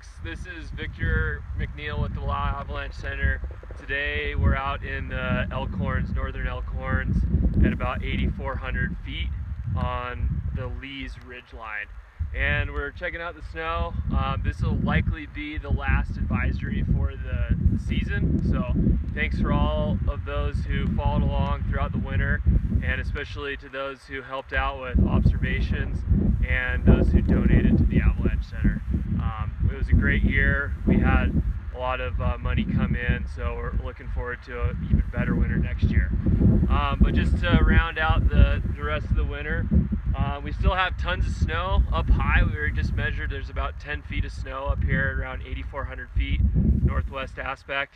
folks, this is Victor McNeil with the Wallowa Avalanche Center. Today we're out in the Elkhorns, northern Elkhorns, at about 8,400 feet on the Lees Ridge line. And we're checking out the snow. This will likely be the last advisory for the season, so thanks for all of those who followed along throughout the winter, and especially to those who helped out with observations and those who donated to the Avalanche Center. It was a great year. We had a lot of money come in, so we're looking forward to an even better winter next year. But just to round out the rest of the winter, we still have tons of snow up high. We were just measured, there's about 10 feet of snow up here around 8,400 feet, northwest aspect.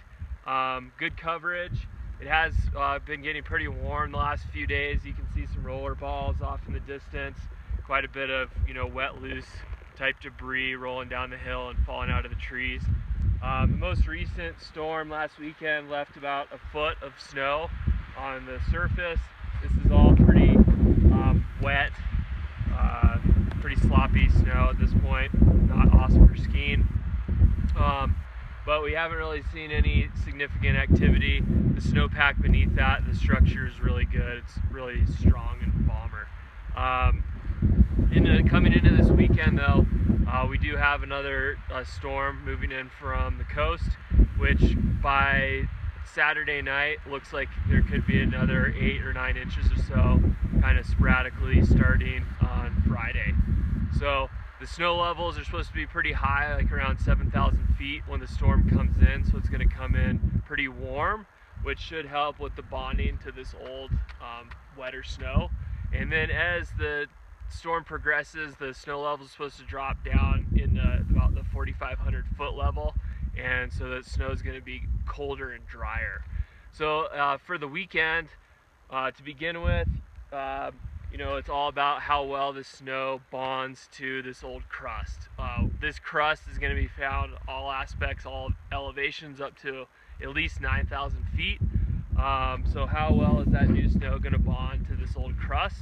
Good coverage. It has been getting pretty warm the last few days. You can see some roller balls off in the distance. Quite a bit of, wet, loose type debris rolling down the hill and falling out of the trees. The most recent storm last weekend left about a foot of snow on the surface. This is all pretty wet, pretty sloppy snow at this point. Not awesome for skiing. But we haven't really seen any significant activity. The snowpack beneath that, the structure is really good. It's really strong and bomber. Coming into this weekend though, we do have another storm moving in from the coast, which by Saturday night looks like there could be another 8 or 9 inches or so, kind of sporadically starting on Friday. So the snow levels are supposed to be pretty high, like around 7,000 feet when the storm comes in, so it's going to come in pretty warm, which should help with the bonding to this old wetter snow. And then as the storm progresses, the snow level is supposed to drop down in about the 4,500 foot level, and so the snow is going to be colder and drier. So for the weekend, to begin with, it's all about how well the snow bonds to this old crust. This crust is going to be found all aspects, all elevations up to at least 9,000 feet. So how well is that new snow going to bond to this old crust?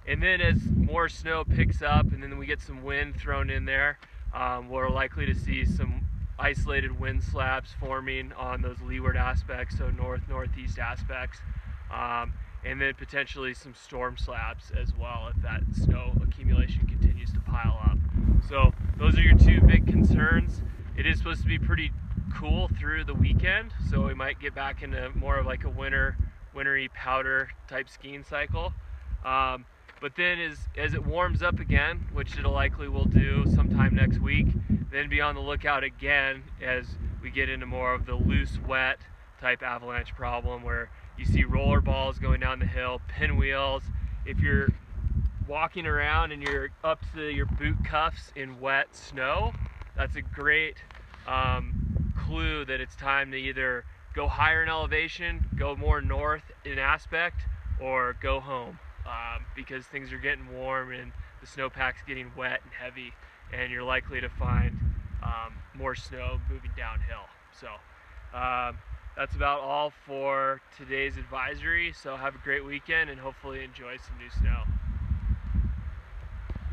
And then as more snow picks up and then we get some wind thrown in there, we're likely to see some isolated wind slabs forming on those leeward aspects, so northeast aspects, and then potentially some storm slabs as well if that snow accumulation continues to pile up. So those are your two big concerns. It is supposed to be pretty cool through the weekend, so we might get back into more of like a wintry powder type skiing cycle. But then as it warms up again, which it'll likely will do sometime next week, then be on the lookout again as we get into more of the loose, wet type avalanche problem where you see roller balls going down the hill, pinwheels. If you're walking around and you're up to your boot cuffs in wet snow, that's a great clue that it's time to either go higher in elevation, go more north in aspect, or go home. Because things are getting warm and the snowpack's getting wet and heavy, and you're likely to find more snow moving downhill. So that's about all for today's advisory. So have a great weekend and hopefully enjoy some new snow.